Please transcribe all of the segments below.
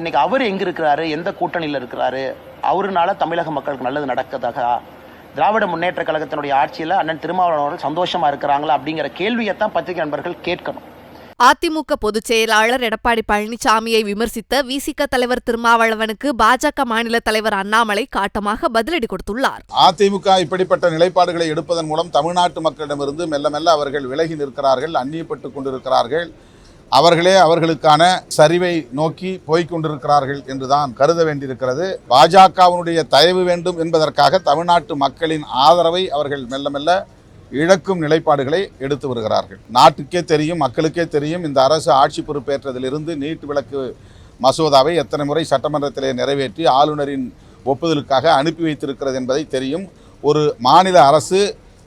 இன்னைக்கு அவர் எங்க இருக்கிறாரு, எந்த கூட்டணியில் இருக்கிறாரு, அவருனால தமிழக மக்களுக்கு நல்லது நடக்குதா, திராவிட முன்னேற்ற கழகத்தினுடைய ஆட்சியில் அண்ணன் திருமாவளவன் அவர்கள் சந்தோஷமா இருக்கிறாங்களா அப்படிங்கிற கேள்வியைத்தான் பத்திரிகை நண்பர்கள் கேட்கணும். அதிமுக பொதுச் செயலாளர் எடப்பாடி பழனிசாமியை விமர்சித்த விசிக தலைவர் திருமாவளவனுக்கு பாஜக மாநில தலைவர் அண்ணாமலை காட்டமாக பதிலடி கொடுத்துள்ளார். அதிமுக இப்படிப்பட்ட நிலைப்பாடுகளை எடுப்பதன் மூலம் தமிழ்நாட்டு மக்களிடமிருந்து மெல்ல மெல்ல அவர்கள் விலகி நிற்கிறார்கள், அந்நியப்பட்டு கொண்டிருக்கிறார்கள், அவர்களே அவர்களுக்கான சரிவை நோக்கி போய்கொண்டிருக்கிறார்கள் என்றுதான் கருத வேண்டியிருக்கிறது. பாஜகவினுடைய தயவு வேண்டும் என்பதற்காக தமிழ்நாட்டு மக்களின் ஆதரவை அவர்கள் மெல்ல மெல்ல இழக்கும் நிலைப்பாடுகளை எடுத்து வருகிறார்கள். நாட்டுக்கே தெரியும், மக்களுக்கே தெரியும், இந்த அரசு ஆட்சி பொறுப்பேற்றதிலிருந்து நீட் விலக்கு மசோதாவை எத்தனை முறை சட்டமன்றத்திலே நிறைவேற்றி ஆளுநரின் ஒப்புதலுக்காக அனுப்பி வைத்திருக்கிறது என்பதை தெரியும். ஒரு மாநில அரசு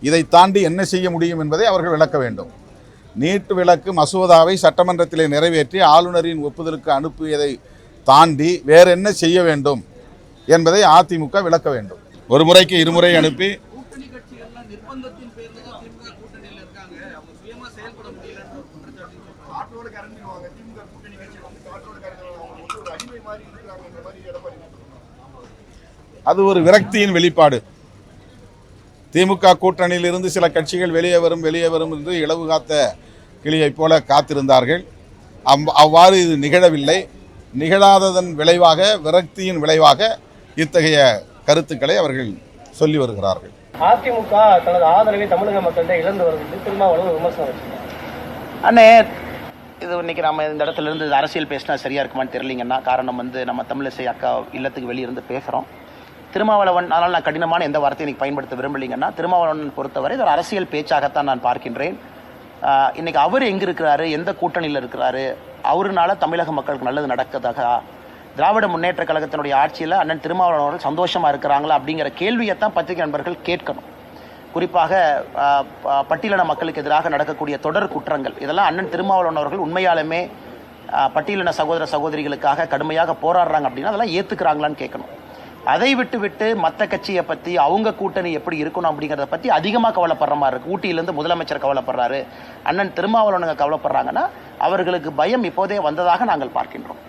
இதை தாண்டி என்ன செய்ய முடியும் என்பதை அவர்கள் விளக்க வேண்டும். நீட் விலக்கு மசோதாவை சட்டமன்றத்திலே நிறைவேற்றி ஆளுநரின் ஒப்புதலுக்கு அனுப்பியதை தாண்டி வேறு என்ன செய்ய வேண்டும் என்பதை அதிமுக விளக்க வேண்டும். ஒரு முறைக்கு இருமுறை அனுப்பி அது ஒரு விரக்தியின் வெளிப்பாடு. திமுக கூட்டணியில் இருந்து சில கட்சிகள் வெளியே வரும் என்று இலவு காத்த கிளியைப் போல காத்திருந்தார்கள். அவ்வாறு இது நிகழவில்லை. நிகழாததன் விளைவாக, விரக்தியின் விளைவாக இத்தகைய கருத்துக்களை அவர்கள் சொல்லி வருகிறார்கள். அதிமுக தனது ஆதரவை தமிழக மக்களிடம் இழந்து வருவது திருமாவளவன் விமர்சனம். அண்ணே, இது இன்னைக்கு நம்ம இந்த இடத்துல இருந்து அரசியல் பேசினா சரியா இருக்குமான்னு தெரியலீங்கன்னா, காரணம் நம்ம தமிழிசை அக்கா இல்லத்துக்கு வெளியிருந்து பேசுகிறோம். திருமாவளவன், அதனால் நான் கடினமான எந்த வார்த்தையை இன்னைக்கு பயன்படுத்த விரும்பலைங்கன்னா, திருமாவளவன் பொறுத்தவரை இது ஒரு அரசியல் பேச்சாகத்தான் நான் பார்க்கின்றேன். இன்னைக்கு அவர் எங்க இருக்கிறாரு, எந்த கூட்டணியில் இருக்கிறாரு, அவருனால தமிழக மக்களுக்கு நல்லது நடக்குதா, திராவிட முன்னேற்ற கழகத்தினுடைய ஆட்சியில் அண்ணன் திருமாவளவன் அவர்கள் சந்தோஷமா இருக்கிறாங்களா அப்படிங்கிற கேள்வியைத்தான் பத்திரிகை நண்பர்கள் கேட்கணும். குறிப்பாக பட்டியலின மக்களுக்கு எதிராக நடக்கக்கூடிய தொடர் குற்றங்கள், இதெல்லாம் அண்ணன் திருமாவளவன் அவர்கள் உண்மையாலுமே பட்டியலின சகோதர சகோதரிகளுக்காக கடுமையாக போராடுறாங்க அப்படின்னா அதெல்லாம் ஏற்றுக்கிறாங்களான்னு கேட்கணும். அதை விட்டு மற்ற கட்சியை பற்றி, அவங்க கூட்டணி எப்படி இருக்கணும் அப்படிங்கிறத பற்றி அதிகமாக கவலைப்படுற மாதிரி இருக்குது. ஊட்டியிலேருந்து முதலமைச்சர் கவலைப்படுறாரு, அண்ணன் திருமாவளவனுங்க கவலைப்படுறாங்கன்னா அவர்களுக்கு பயம் இப்போதே வந்ததாக நாங்கள் பார்க்கின்றோம்.